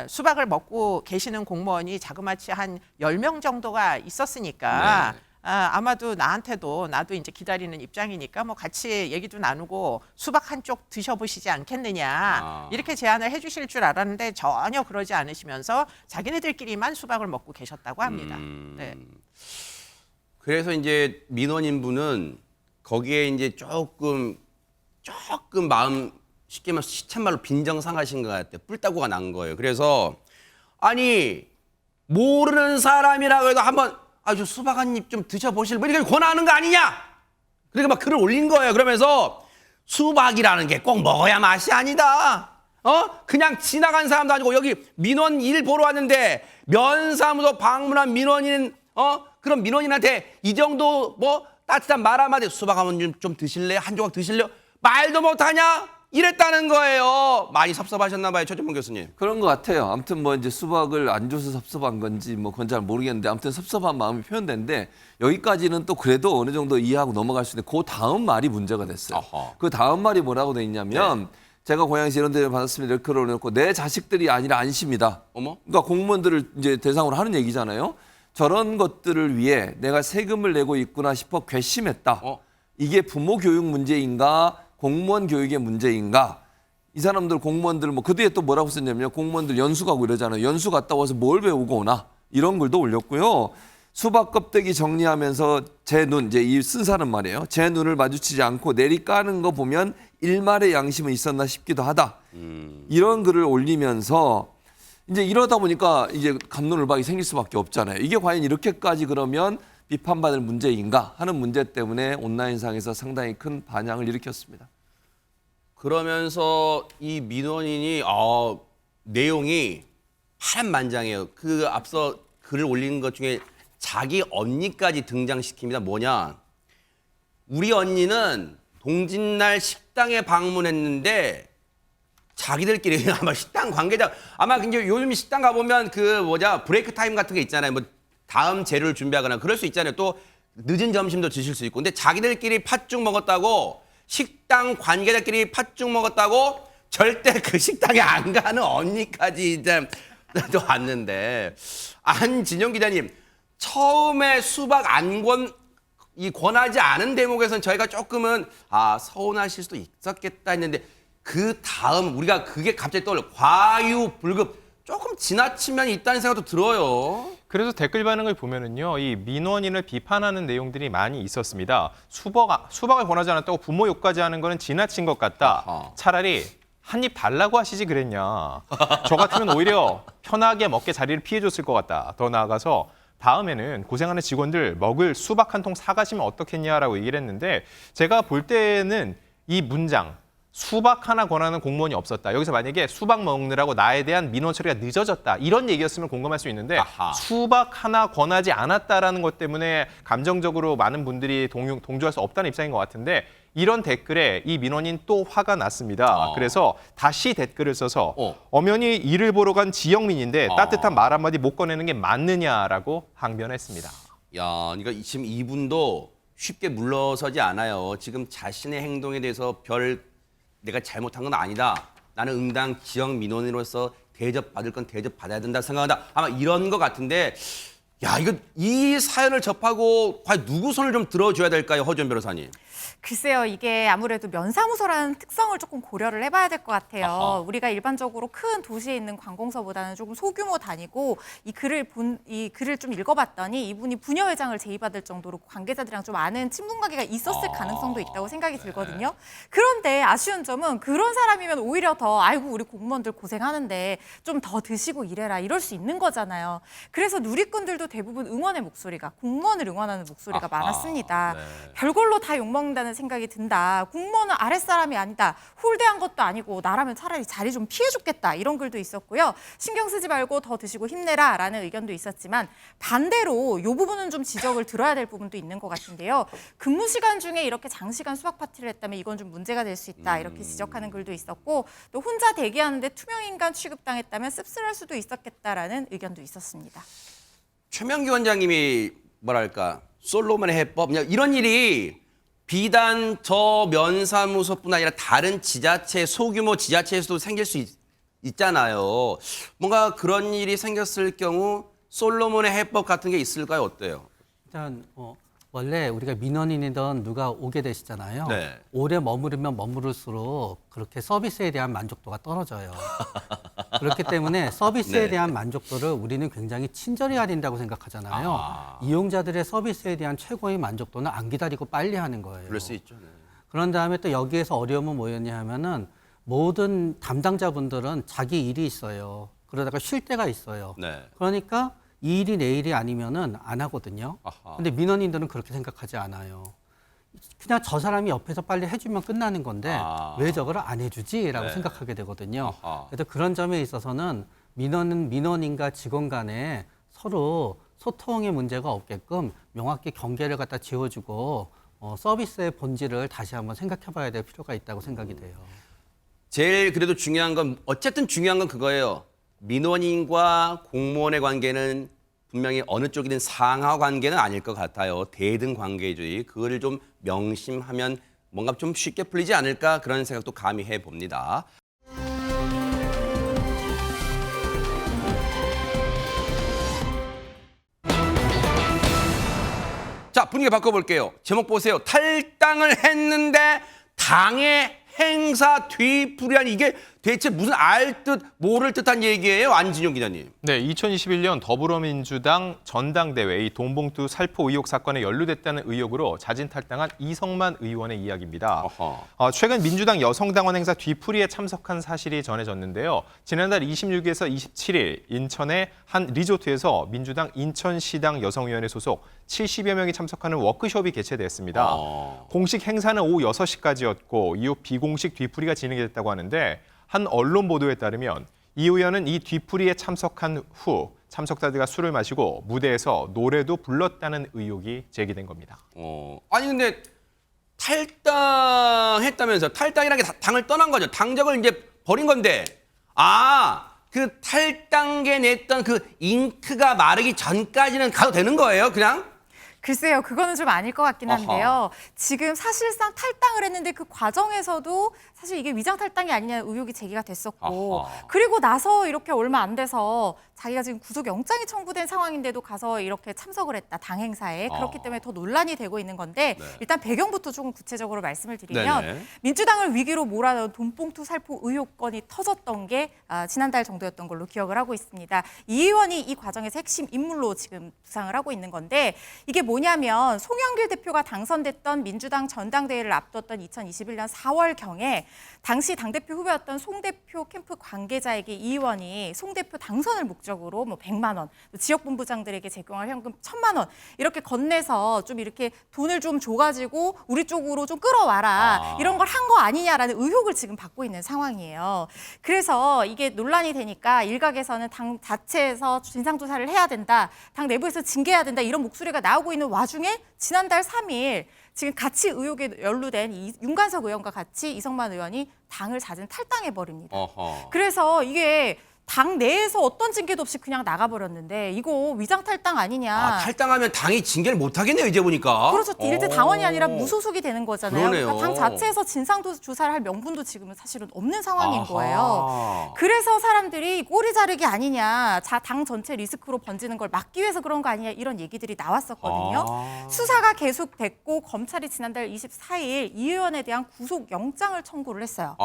수박을 먹고 계시는 공무원이 자그마치 한 10명 정도가 있었으니까 네. 아마도 나한테도 나도 이제 기다리는 입장이니까 뭐 같이 얘기도 나누고 수박 한쪽 드셔보시지 않겠느냐 이렇게 제안을 해주실 줄 알았는데 전혀 그러지 않으시면서 자기네들끼리만 수박을 먹고 계셨다고 합니다. 네. 그래서 이제 민원인분은 거기에 이제 조금 마음 쉽게 말해서 시쳇말로 빈정상하신 것 같아요. 뿔따구가 난 거예요. 그래서 아니 모르는 사람이라고 해도 한번 저 수박 한 입 좀 드셔보실 뭐 이렇게 권하는 거 아니냐? 그러니까 막 글을 올린 거예요. 그러면서 수박이라는 게 꼭 먹어야 맛이 아니다. 그냥 지나간 사람도 아니고 여기 민원 일 보러 왔는데 면사무소 방문한 민원인 그런 민원인한테 이 정도 뭐 따뜻한 말 한마디 수박 한번 좀 드실래요? 한 조각 드실래요? 말도 못하냐? 이랬다는 거예요. 많이 섭섭하셨나 봐요, 최준봉 교수님. 그런 것 같아요. 아무튼 뭐 이제 수박을 안 줘서 섭섭한 건지 뭐 그건 잘 모르겠는데 아무튼 섭섭한 마음이 표현된데 여기까지는 또 그래도 어느 정도 이해하고 넘어갈 수 있는데 그 다음 말이 문제가 됐어요. 어허. 그 다음 말이 뭐라고 돼 있냐면 제가 고양시 이런 데를 받았습니다. 이렇게 올려놓고 내 자식들이 아니라 안심이다. 어머? 그러니까 공무원들을 이제 대상으로 하는 얘기잖아요. 저런 것들을 위해 내가 세금을 내고 있구나 싶어 괘씸했다. 이게 부모 교육 문제인가 공무원 교육의 문제인가? 이 사람들 공무원들 뭐 그 뒤에 또 뭐라고 썼냐면요. 공무원들 연수 가고 이러잖아요. 연수 갔다 와서 뭘 배우고 오나? 이런 글도 올렸고요. 수박 껍데기 정리하면서 제 눈, 이제 이 쓴 사람 말이에요. 제 눈을 마주치지 않고 내리 까는 거 보면 일말의 양심은 있었나 싶기도 하다. 이런 글을 올리면서 이제 이러다 보니까 이제 갑론을박이 생길 수밖에 없잖아요. 이게 과연 이렇게까지 그러면 비판받을 문제인가 하는 문제 때문에 온라인상에서 상당히 큰 반향을 일으켰습니다. 그러면서 이 민원인이 내용이 파란만장해요. 그 앞서 글을 올린 것 중에 자기 언니까지 등장시킵니다. 뭐냐? 우리 언니는 동짓날 식당에 방문했는데 자기들끼리 아마 식당 관계자 아마 이제 요즘 식당 가보면 브레이크 타임 같은 게 있잖아요. 뭐 다음 재료를 준비하거나 그럴 수 있잖아요. 또 늦은 점심도 드실 수 있고. 근데 자기들끼리 팥죽 먹었다고 식당 관계자끼리 팥죽 먹었다고 절대 그 식당에 안 가는 언니까지 이제 또 왔는데 안진영 기자님 처음에 수박 안 권하지 않은 대목에서는 저희가 조금은 서운하실 수도 있었겠다 했는데 그 다음 우리가 그게 갑자기 떠올려 과유불급 조금 지나치면 있다는 생각도 들어요. 그래서 댓글 반응을 보면은요, 이 민원인을 비판하는 내용들이 많이 있었습니다. 수박을 권하지 않았다고 부모 욕까지 하는 거는 지나친 것 같다. 아하. 차라리 한 입 달라고 하시지 그랬냐. 저 같으면 오히려 편하게 먹게 자리를 피해줬을 것 같다. 더 나아가서 다음에는 고생하는 직원들 먹을 수박 한 통 사가시면 어떻겠냐라고 얘기를 했는데 제가 볼 때는 이 문장 수박 하나 권하는 공무원이 없었다. 여기서 만약에 수박 먹느라고 나에 대한 민원 처리가 늦어졌다. 이런 얘기였으면 공감할 수 있는데 아하. 수박 하나 권하지 않았다라는 것 때문에 감정적으로 많은 분들이 동조할 수 없다는 입장인 것 같은데 이런 댓글에 이 민원인 또 화가 났습니다. 그래서 다시 댓글을 써서 엄연히 일을 보러 간 지영민인데 따뜻한 말 한마디 못 꺼내는 게 맞느냐라고 항변했습니다. 야, 그러니까 지금 이분도 쉽게 물러서지 않아요. 지금 자신의 행동에 대해서 내가 잘못한 건 아니다. 나는 응당 지역 민원인으로서 대접받을 건 대접받아야 된다 생각한다. 아마 이런 것 같은데 이 사연을 접하고 과연 누구 손을 좀 들어줘야 될까요, 허준 변호사님? 글쎄요, 이게 아무래도 면사무소라는 특성을 조금 고려를 해봐야 될 것 같아요. 아하. 우리가 일반적으로 큰 도시에 있는 관공서보다는 조금 소규모 단위고 이 글을 좀 읽어봤더니 이분이 부녀회장을 제의받을 정도로 관계자들이랑 좀 아는 친분 관계가 있었을 가능성도 있다고 생각이 들거든요. 그런데 아쉬운 점은 그런 사람이면 오히려 더 아이고 우리 공무원들 고생하는데 좀 더 드시고 일해라 이럴 수 있는 거잖아요. 그래서 누리꾼들도 대부분 응원의 목소리가 공무원을 응원하는 목소리가 많았습니다. 별걸로 다 욕먹는다는 생각이 든다. 공무원은 아랫사람이 아니다. 홀대한 것도 아니고 나라면 차라리 자리 좀 피해줬겠다. 이런 글도 있었고요. 신경 쓰지 말고 더 드시고 힘내라 라는 의견도 있었지만 반대로 이 부분은 좀 지적을 들어야 될 부분도 있는 것 같은데요. 근무 시간 중에 이렇게 장시간 수박 파티를 했다면 이건 좀 문제가 될 수 있다. 이렇게 지적하는 글도 있었고 또 혼자 대기하는데 투명인간 취급당했다면 씁쓸할 수도 있었겠다라는 의견도 있었습니다. 최명기 원장님이 뭐랄까 솔로몬의 해법 이런 일이 비단 저 면사무소뿐 아니라 다른 지자체 소규모 지자체에서도 생길 수 있잖아요. 뭔가 그런 일이 생겼을 경우 솔로몬의 해법 같은 게 있을까요? 어때요? 일단 원래 우리가 민원인이든 누가 오게 되시잖아요. 네. 오래 머무르면 머무를수록 그렇게 서비스에 대한 만족도가 떨어져요. 그렇기 때문에 서비스에 네. 대한 만족도를 우리는 굉장히 친절히 해야 된다고 생각하잖아요. 이용자들의 서비스에 대한 최고의 만족도는 안 기다리고 빨리 하는 거예요. 그럴 수 있죠. 네. 그런 다음에 또 여기에서 어려움은 뭐였냐 하면은 모든 담당자분들은 자기 일이 있어요. 그러다가 쉴 때가 있어요. 네. 그러니까 이 일이 내 일이 아니면은 안 하거든요. 아하. 근데 민원인들은 그렇게 생각하지 않아요. 그냥 저 사람이 옆에서 빨리 해주면 끝나는 건데 아. 왜 저걸 안 해주지라고 네. 생각하게 되거든요. 아하. 그래서 그런 점에 있어서는 민원인과 직원 간에 서로 소통의 문제가 없게끔 명확히 경계를 갖다 지어주고 서비스의 본질을 다시 한번 생각해봐야 될 필요가 있다고 생각이 돼요. 제일 그래도 중요한 건 어쨌든 중요한 건 그거예요. 민원인과 공무원의 관계는 분명히 어느 쪽이든 상하 관계는 아닐 것 같아요. 대등 관계주의. 그거를 좀 명심하면 뭔가 좀 쉽게 풀리지 않을까 그런 생각도 감히 해봅니다. 자, 분위기 바꿔볼게요. 제목 보세요. 탈당을 했는데 당의 행사 뒤풀이한 이게 대체 무슨 알듯 모를 듯한 얘기예요, 안진용 기자님. 네, 2021년 더불어민주당 전당대회 이 돈봉투 살포 의혹 사건에 연루됐다는 의혹으로 자진 탈당한 이성만 의원의 이야기입니다. 최근 민주당 여성당원 행사 뒤풀이에 참석한 사실이 전해졌는데요. 지난달 26일에서 27일 인천의 한 리조트에서 민주당 인천시당 여성위원회 소속 70여 명이 참석하는 워크숍이 개최됐습니다. 공식 행사는 오후 6시까지였고 이후 비공식 뒤풀이가 진행됐다고 하는데 한 언론 보도에 따르면 이 의원은 이 뒤풀이에 참석한 후 참석자들과 술을 마시고 무대에서 노래도 불렀다는 의혹이 제기된 겁니다. 아니 근데 탈당했다면서 탈당이라는 게 당을 떠난 거죠. 당적을 이제 버린 건데 그 탈당계 냈던 그 잉크가 마르기 전까지는 가도 되는 거예요, 그냥? 글쎄요, 그거는 좀 아닐 것 같긴 한데요. 아하. 지금 사실상 탈당을 했는데 그 과정에서도 사실 이게 위장 탈당이 아니냐는 의혹이 제기가 됐었고, 아하. 그리고 나서 이렇게 얼마 안 돼서 자기가 지금 구속영장이 청구된 상황인데도 가서 이렇게 참석을 했다, 당 행사에. 그렇기 때문에 더 논란이 되고 있는 건데 네. 일단 배경부터 조금 구체적으로 말씀을 드리면 네네. 민주당을 위기로 몰아넣은 돈봉투 살포 의혹건이 터졌던 게 지난달 정도였던 걸로 기억을 하고 있습니다. 이 의원이 이 과정에서 핵심 인물로 지금 부상을 하고 있는 건데 이게 뭐냐면 송영길 대표가 당선됐던 민주당 전당대회를 앞뒀던 2021년 4월경에 당시 당대표 후보였던 송 대표 캠프 관계자에게 이 의원이 송 대표 당선을 목적으로 뭐 100만 원, 지역본부장들에게 제공할 현금 1,000만 원 이렇게 건네서 좀 이렇게 돈을 좀 줘가지고 우리 쪽으로 좀 끌어와라 이런 걸 한 거 아니냐라는 의혹을 지금 받고 있는 상황이에요. 그래서 이게 논란이 되니까 일각에서는 당 자체에서 진상조사를 해야 된다, 당 내부에서 징계해야 된다 이런 목소리가 나오고 있는 와중에 지난달 3일 지금 같이 의혹에 연루된 윤관석 의원과 같이 이성만 의원이 당을 자진 탈당해버립니다. 그래서 이게 당 내에서 어떤 징계도 없이 그냥 나가버렸는데 이거 위장 탈당 아니냐. 탈당하면 당이 징계를 못 하겠네요, 이제 보니까. 그렇죠. 일대 당원이 아니라 무소속이 되는 거잖아요. 그러네요. 그러니까 당 자체에서 진상조사를 할 명분도 지금은 사실은 없는 상황인 아하. 거예요. 그래서 사람들이 꼬리 자르기 아니냐, 당 전체 리스크로 번지는 걸 막기 위해서 그런 거 아니냐 이런 얘기들이 나왔었거든요. 수사가 계속됐고 검찰이 지난달 24일 이 의원에 대한 구속영장을 청구를 했어요.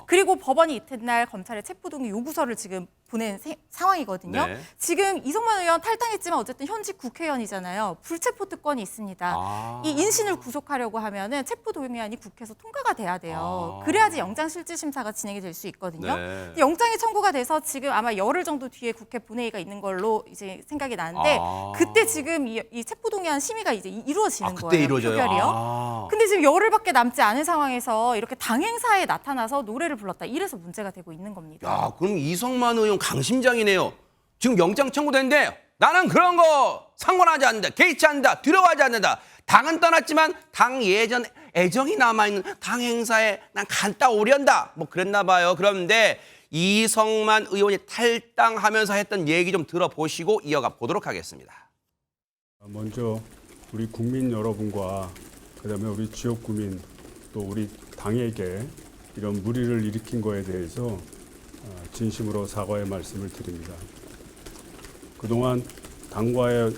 그리고 법원이 이튿날 검찰에 체포동의 요구서를 지금 보낸 상황이거든요. 네. 지금 이성만 의원 탈당했지만 어쨌든 현직 국회의원이잖아요. 불체포 특권이 있습니다. 이 인신을 구속하려고 하면은 체포동의안이 국회에서 통과가 돼야 돼요. 그래야지 영장실질심사가 진행이 될 수 있거든요. 네. 영장이 청구가 돼서 지금 아마 열흘 정도 뒤에 국회 본회의가 있는 걸로 이제 생각이 나는데 그때 지금 이 체포동의안 심의가 이제 이루어지는 그때 거예요. 이루어져요? 표결이요. 근데 지금 열흘밖에 남지 않은 상황에서 이렇게 당 행사에 나타나서 노래를 불렀다. 이래서 문제가 되고 있는 겁니다. 야, 그럼 이성만 의원 강심장이네요. 지금 영장 청구됐는데 나는 그런 거 상관하지 않는다. 개의치 않는다. 들어가지 않는다. 당은 떠났지만 당 예전 애정이 남아있는 당 행사에 난 갔다 오련다. 뭐 그랬나 봐요. 그런데 이성만 의원이 탈당하면서 했던 얘기 좀 들어보시고 이어가 보도록 하겠습니다. 먼저 우리 국민 여러분과 그다음에 우리 지역구민 또 우리 당에게 이런 무리를 일으킨 거에 대해서 진심으로 사과의 말씀을 드립니다. 그동안 당과의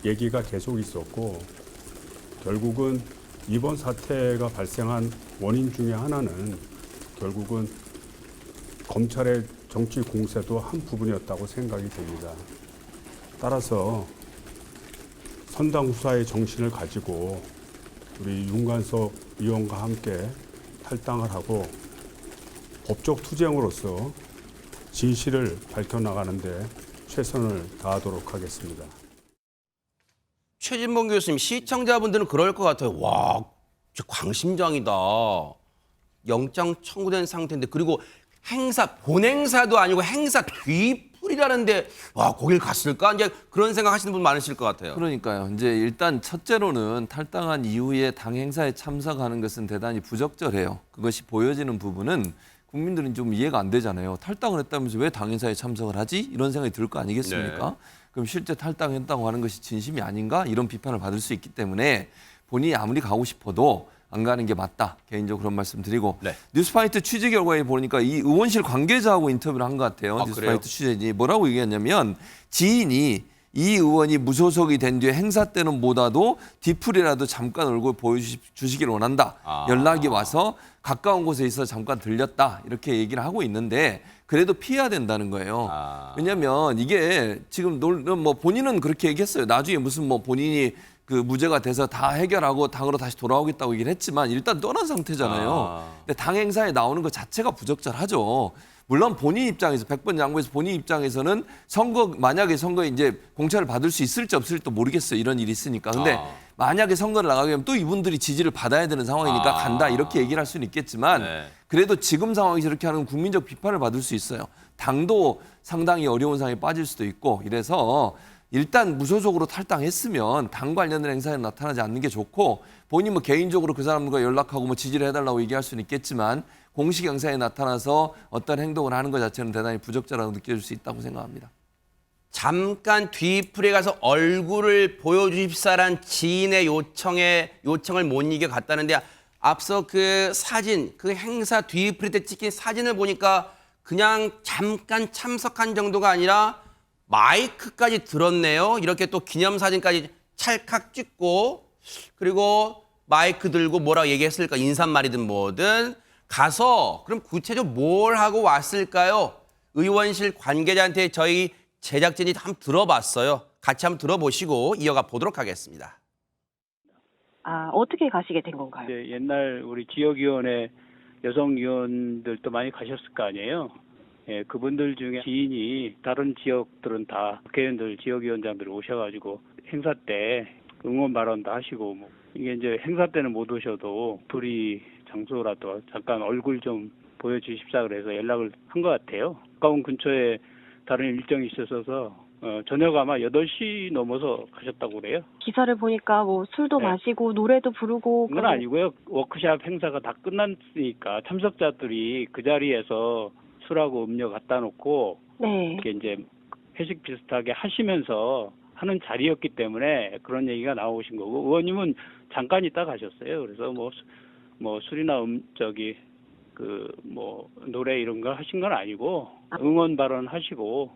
얘기가 계속 있었고 결국은 이번 사태가 발생한 원인 중에 하나는 결국은 검찰의 정치 공세도 한 부분이었다고 생각이 됩니다. 따라서 선당 후사의 정신을 가지고 우리 윤관석 의원과 함께 탈당을 하고 법적 투쟁으로서 진실을 밝혀나가는데 최선을 다하도록 하겠습니다. 최진봉 교수님, 시청자분들은 그럴 것 같아요. 와, 진짜 광심장이다. 영장 청구된 상태인데, 그리고 본행사도 아니고 행사 뒤풀이라는데, 와, 거길 갔을까? 이제 그런 생각 하시는 분 많으실 것 같아요. 그러니까요. 이제 일단 첫째로는 탈당한 이후에 당 행사에 참석하는 것은 대단히 부적절해요. 그것이 보여지는 부분은 국민들은 좀 이해가 안 되잖아요. 탈당을 했다면서 왜 당 행사에 참석을 하지? 이런 생각이 들 거 아니겠습니까? 네. 그럼 실제 탈당했다고 하는 것이 진심이 아닌가? 이런 비판을 받을 수 있기 때문에 본인이 아무리 가고 싶어도 안 가는 게 맞다. 개인적으로 그런 말씀 드리고. 네. 뉴스파이트 취재 결과에 보니까 이 의원실 관계자하고 인터뷰를 한 것 같아요. 아, 뉴스파이트 그래요? 취재진이 뭐라고 얘기했냐면 지인이 이 의원이 무소속이 된 뒤에 행사 때는 보다도 뒤풀이라도 잠깐 얼굴 보여주시길 원한다. 아. 연락이 와서 가까운 곳에 있어 잠깐 들렸다. 이렇게 얘기를 하고 있는데 그래도 피해야 된다는 거예요. 아. 왜냐하면 이게 지금 뭐 본인은 그렇게 얘기했어요. 나중에 무슨 뭐 본인이 그 무죄가 돼서 다 해결하고 당으로 다시 돌아오겠다고 얘기를 했지만 일단 떠난 상태잖아요. 아. 근데 당 행사에 나오는 것 자체가 부적절하죠. 물론 본인 입장에서 100번 양보해서 본인 입장에서는 만약에 선거에 이제 공천을 받을 수 있을지 없을지도 모르겠어요. 이런 일이 있으니까. 근데 아. 만약에 선거를 나가게 되면 또 이분들이 지지를 받아야 되는 상황이니까 아. 간다 이렇게 얘기를 할 수는 있겠지만 네. 그래도 지금 상황에서 이렇게 하는 국민적 비판을 받을 수 있어요. 당도 상당히 어려운 상황에 빠질 수도 있고 이래서 일단 무소속으로 탈당했으면 당 관련된 행사에 나타나지 않는 게 좋고 본인 뭐 개인적으로 그 사람과 연락하고 뭐 지지를 해달라고 얘기할 수는 있겠지만 공식 행사에 나타나서 어떤 행동을 하는 것 자체는 대단히 부적절하다고 느껴질 수 있다고 생각합니다. 잠깐 뒤풀이에 가서 얼굴을 보여주십사란 지인의 요청을 못 이겨 갔다는데 앞서 그 사진, 그 행사 뒤풀이 때 찍힌 사진을 보니까 그냥 잠깐 참석한 정도가 아니라 마이크까지 들었네요. 이렇게 또 기념사진까지 찰칵 찍고 그리고 마이크 들고 뭐라고 얘기했을까? 인사말이든 뭐든 가서 그럼 구체적으로 뭘 하고 왔을까요? 의원실 관계자한테 저희 제작진이 한번 들어봤어요. 같이 한번 들어보시고 이어가 보도록 하겠습니다. 아, 어떻게 가시게 된 건가요? 이제 옛날 우리 지역위원회 여성위원들도 많이 가셨을 거 아니에요. 예, 그분들 중에 지인이 다른 지역들은 다 국회의원들, 지역위원장들 오셔가지고 행사 때 응원 발언도 하시고 뭐 이게 이제 행사 때는 못 오셔도 불이 장소라도 잠깐 얼굴 좀 보여주십사 그래서 연락을 한 것 같아요. 가까운 근처에 다른 일정이 있어서 저녁 아마 8시 넘어서 가셨다고 그래요. 기사를 보니까 뭐 술도 네. 마시고 노래도 부르고 그건 아니고요. 워크샵 행사가 다 끝났으니까 참석자들이 그 자리에서 술하고 음료 갖다 놓고 네. 이렇게 이제 회식 비슷하게 하시면서 하는 자리였기 때문에 그런 얘기가 나오신 거고 의원님은 잠깐 있다 가셨어요. 그래서 뭐 술이나 뭐 노래 이런 거 하신 건 아니고 응원 발언 하시고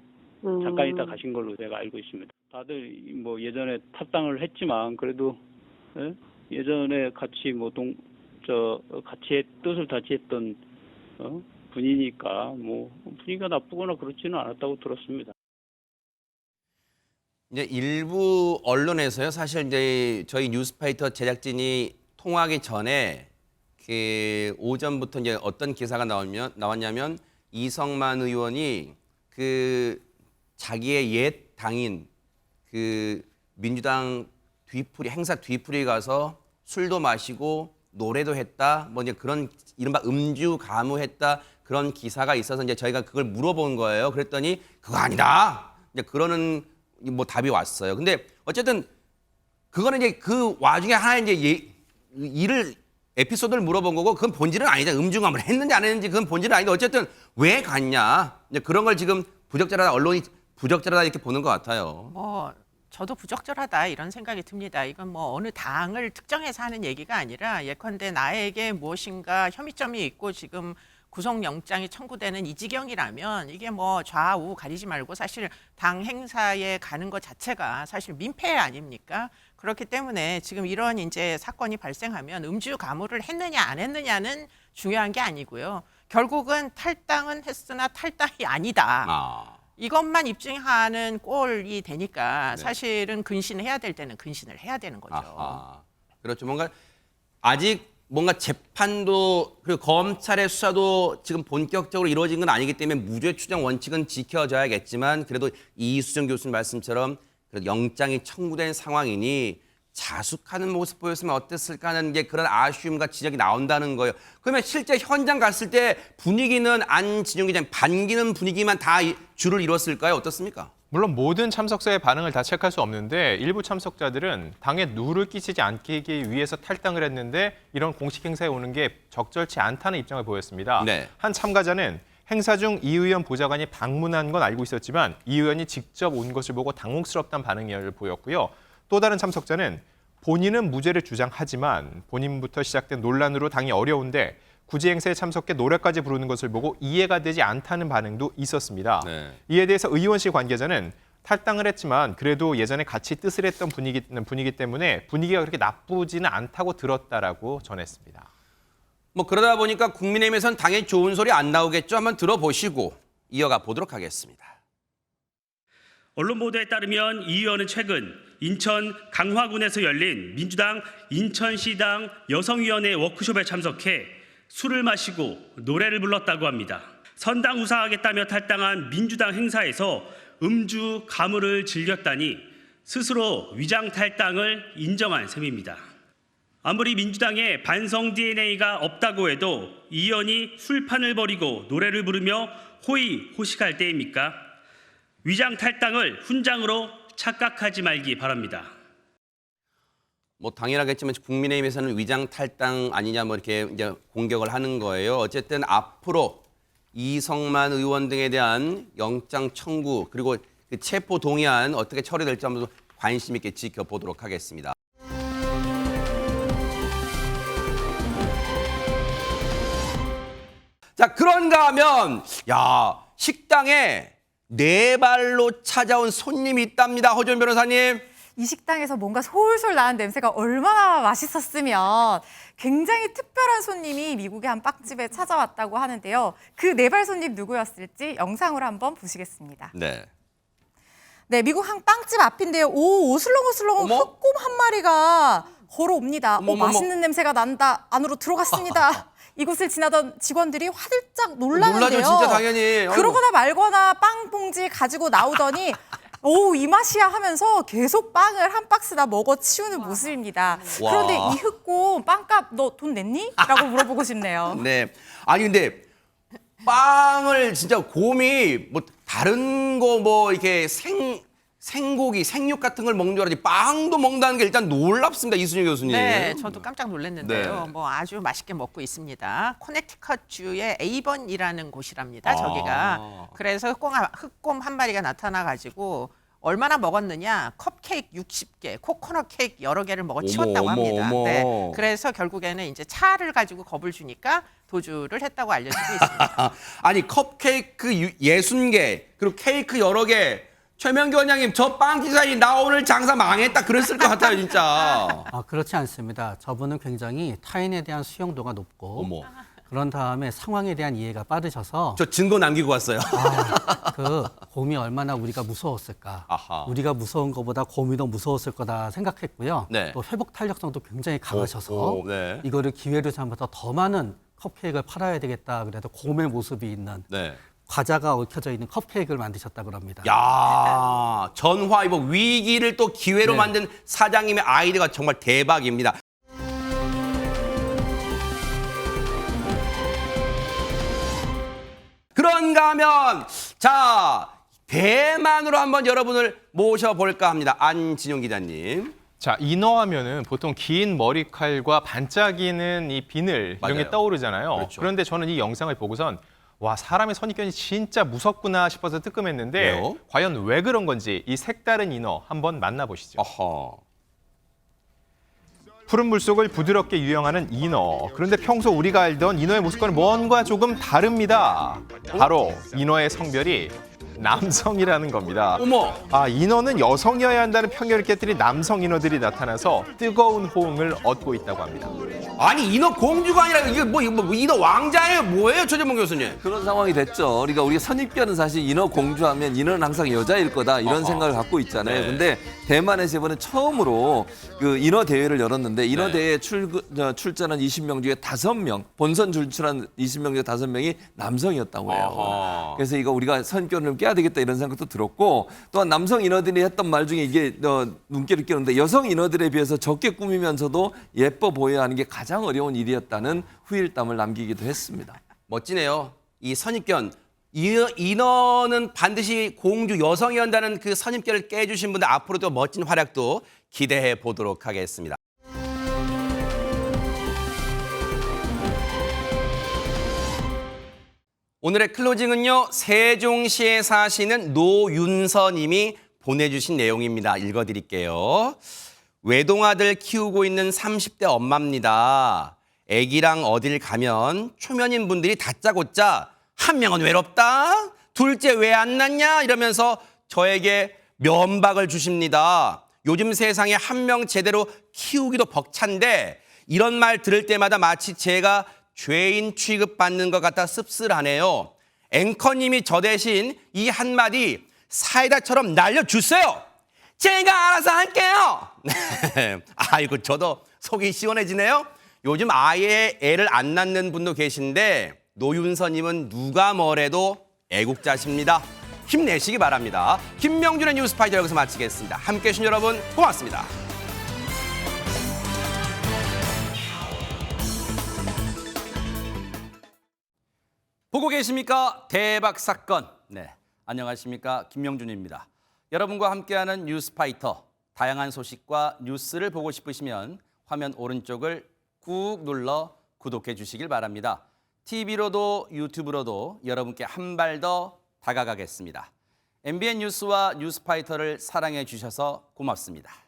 잠깐 있다 가신 걸로 제가 알고 있습니다. 다들 뭐 예전에 탈당을 했지만 그래도 예전에 같이 같이 뜻을 같이 했던 분이니까 뭐 분위기가 나쁘거나 그렇지는 않았다고 들었습니다. 이제 일부 언론에서요. 사실 이제 저희 뉴스파이터 제작진이 통화하기 전에 그 오전부터 이제 어떤 기사가 나왔냐면 이성만 의원이 그 자기의 옛 당인 그 민주당 행사 뒤풀이 가서 술도 마시고 노래도 했다. 뭐 이제 그런 이른바 음주 가무했다. 그런 기사가 있어서 이제 저희가 그걸 물어본 거예요. 그랬더니 그거 아니다. 이제 그러는 뭐 답이 왔어요. 근데 어쨌든 그거는 이제 그 와중에 하나 이제 에피소드를 물어본 거고 그건 본질은 아니다. 음주감을 했는지 안 했는지 그건 본질은 아닌데 어쨌든 왜 갔냐. 이제 그런 걸 지금 부적절하다 언론이 부적절하다 이렇게 보는 것 같아요. 뭐 저도 부적절하다 이런 생각이 듭니다. 이건 뭐 어느 당을 특정해서 하는 얘기가 아니라 예컨대 나에게 무엇인가 혐의점이 있고 지금 구속영장이 청구되는 이 지경이라면 이게 뭐 좌우 가리지 말고 사실 당 행사에 가는 것 자체가 사실 민폐 아닙니까? 그렇기 때문에 지금 이런 이제 사건이 발생하면 음주 가무를 했느냐 안 했느냐는 중요한 게 아니고요. 결국은 탈당은 했으나 탈당이 아니다. 이것만 입증하는 꼴이 되니까 네. 사실은 근신해야 될 때는 근신을 해야 되는 거죠. 그렇죠. 뭔가 아직 뭔가 재판도 그리고 검찰의 수사도 지금 본격적으로 이루어진 건 아니기 때문에 무죄 추정 원칙은 지켜져야겠지만 그래도 이수정 교수님 말씀처럼 그래도 영장이 청구된 상황이니 자숙하는 모습 보였으면 어땠을까 하는 게 그런 아쉬움과 지적이 나온다는 거예요. 그러면 실제 현장 갔을 때 분위기는 안진용 기자님 반기는 분위기만 다 줄을 이뤘을까요? 어떻습니까? 물론 모든 참석자의 반응을 다 체크할 수 없는데 일부 참석자들은 당에 누를 끼치지 않기 위해서 탈당을 했는데 이런 공식 행사에 오는 게 적절치 않다는 입장을 보였습니다. 네. 한 참가자는 행사 중 이 의원 보좌관이 방문한 건 알고 있었지만 이 의원이 직접 온 것을 보고 당혹스럽다는 반응을 보였고요. 또 다른 참석자는 본인은 무죄를 주장하지만 본인부터 시작된 논란으로 당이 어려운데 굳이 행사에 참석해 노래까지 부르는 것을 보고 이해가 되지 않다는 반응도 있었습니다. 네. 이에 대해서 의원실 관계자는 탈당을 했지만 그래도 예전에 같이 뜻을 했던 분위기 때문에 분위기가 그렇게 나쁘지는 않다고 들었다라고 전했습니다. 뭐 그러다 보니까 국민의힘에서는 당연히 좋은 소리 안 나오겠죠. 한번 들어보시고 이어가 보도록 하겠습니다. 언론 보도에 따르면 이 의원은 최근 인천 강화군에서 열린 민주당 인천시당 여성위원회 워크숍에 참석해 술을 마시고 노래를 불렀다고 합니다. 선당 우사하겠다며 탈당한 민주당 행사에서 음주 가물을 즐겼다니 스스로 위장 탈당을 인정한 셈입니다. 아무리 민주당에 반성 DNA가 없다고 해도 이 의원이 술판을 벌이고 노래를 부르며 호의호식할 때입니까? 위장 탈당을 훈장으로 착각하지 말기 바랍니다. 뭐 당연하겠지만 국민의힘에서는 위장 탈당 아니냐 뭐 이렇게 이제 공격을 하는 거예요. 어쨌든 앞으로 이성만 의원 등에 대한 영장 청구 그리고 그 체포 동의안 어떻게 처리될지 한번 관심 있게 지켜보도록 하겠습니다. 자, 그런가 하면 야, 식당에 네 발로 찾아온 손님이 있답니다. 허준 변호사님. 이 식당에서 뭔가 솔솔 나는 냄새가 얼마나 맛있었으면 굉장히 특별한 손님이 미국의 한 빵집에 찾아왔다고 하는데요. 그 네 발 손님 누구였을지 영상으로 한번 보시겠습니다. 네. 네, 미국 한 빵집 앞인데요. 오, 오슬렁오슬렁 어머? 흑곰 한 마리가 걸어옵니다. 어머머머. 맛있는 냄새가 난다. 안으로 들어갔습니다. 이곳을 지나던 직원들이 화들짝 놀라는데요. 놀라죠, 진짜 당연히. 그러거나 말거나 빵 봉지 가지고 나오더니 오, 이 맛이야 하면서 계속 빵을 한 박스나 먹어 치우는 모습입니다. 와. 그런데 이 흑곰 빵값 너 돈 냈니? 라고 물어보고 싶네요. 네. 아니 근데 빵을 진짜 곰이 뭐 다른 거 뭐 이렇게 생고기, 생육 같은 걸 먹는 줄 알았지 빵도 먹는다는 게 일단 놀랍습니다. 이순희 교수님. 네, 저도 깜짝 놀랐는데요. 네. 뭐 아주 맛있게 먹고 있습니다. 코네티컷주의 에이번이라는 곳이랍니다. 아. 저기가. 그래서 흑곰 한 마리가 나타나가지고 얼마나 먹었느냐? 컵케이크 60개, 코코넛 케이크 여러 개를 먹어 치웠다고 어머, 합니다. 어머. 네, 그래서 결국에는 이제 차를 가지고 겁을 주니까 도주를 했다고 알려지고 있습니다. 아니 컵케이크 60개 그리고 케이크 여러 개. 최명기 원장님 저 빵 기사님 나 오늘 장사 망했다 그랬을 것 같아요 진짜. 아, 그렇지 않습니다. 저분은 굉장히 타인에 대한 수용도가 높고 어머. 그런 다음에 상황에 대한 이해가 빠르셔서 저 증거 남기고 왔어요. 그 곰이 얼마나 우리가 무서웠을까. 아하. 우리가 무서운 것보다 곰이 더 무서웠을 거다 생각했고요. 네. 또 회복 탄력성도 굉장히 강하셔서 오, 네. 이거를 기회로 삼아서 더 많은 컵케이크를 팔아야 되겠다. 그래서 곰의 모습이 있는 네. 과자가 얽혀져 있는 컵케이크를 만드셨다고 합니다. 야, 전화위복 위기를 또 기회로 네. 만든 사장님의 아이디어가 정말 대박입니다. 그런가 하면 자, 대만으로 한번 여러분을 모셔볼까 합니다. 안진용 기자님. 자, 인어하면은 보통 긴 머리칼과 반짝이는 이 비늘 이런 맞아요. 게 떠오르잖아요. 그렇죠. 그런데 저는 이 영상을 보고선 와, 사람의 선입견이 진짜 무섭구나 싶어서 뜨끔했는데 왜요? 과연 왜 그런 건지 이 색다른 인어 한번 만나보시죠. 어허. 푸른 물속을 부드럽게 유영하는 인어. 그런데 평소 우리가 알던 인어의 모습과는 뭔가 조금 다릅니다. 바로 인어의 성별이 남성이라는 겁니다. 어머. 인어는 여성이어야 한다는 편견을 깨뜨린 남성 인어들이 나타나서 뜨거운 호응을 얻고 있다고 합니다. 아니 인어 공주가 아니라 이게 뭐 인어 왕자예요? 뭐예요, 최재봉 교수님? 그런 상황이 됐죠. 그러니까 우리가 선입견은 사실 인어 공주하면 인어는 항상 여자일 거다 이런 생각을 갖고 있잖아요. 네. 근데 대만에서 이번에 처음으로 그 인어 대회를 열었는데 인어 네. 대회에 출전한 20명 중에 5명, 본선 진출한 20명 중에 5명이 남성이었다고 해요. 어허. 그래서 이거 우리가 선입견을 깨야 되겠다 이런 생각도 들었고, 또한 남성 인어들이 했던 말 중에 이게 눈길을 끼는데 여성 인어들에 비해서 적게 꾸미면서도 예뻐 보여야 하는 게 가장 어려운 일이었다는 후일담을 남기기도 했습니다. 멋지네요. 이 선입견. 인어는 반드시 공주 여성이 한다는 그 선입견을 깨주신 분들 앞으로도 멋진 활약도 기대해 보도록 하겠습니다. 오늘의 클로징은요, 세종시에 사시는 노윤서 님이 보내주신 내용입니다. 읽어드릴게요. 외동아들 키우고 있는 30대 엄마입니다. 애기랑 어딜 가면 초면인 분들이 다짜고짜 한 명은 외롭다, 둘째 왜 안 낳냐 이러면서 저에게 면박을 주십니다. 요즘 세상에 한 명 제대로 키우기도 벅찬데 이런 말 들을 때마다 마치 제가 죄인 취급받는 것 같아 씁쓸하네요. 앵커님이 저 대신 이 한마디 사이다처럼 날려주세요. 제가 알아서 할게요. 아이고 저도 속이 시원해지네요. 요즘 아예 애를 안 낳는 분도 계신데 노윤서님은 누가 뭐래도 애국자십니다. 힘내시기 바랍니다. 김명준의 뉴스파이터 여기서 마치겠습니다. 함께해 주신 여러분 고맙습니다. 보고 계십니까? 대박 사건. 네, 안녕하십니까? 김명준입니다. 여러분과 함께하는 뉴스파이터. 다양한 소식과 뉴스를 보고 싶으시면 화면 오른쪽을 꾹 눌러 구독해 주시길 바랍니다. TV로도 유튜브로도 여러분께 한 발 더 다가가겠습니다. MBN 뉴스와 뉴스파이터를 사랑해 주셔서 고맙습니다.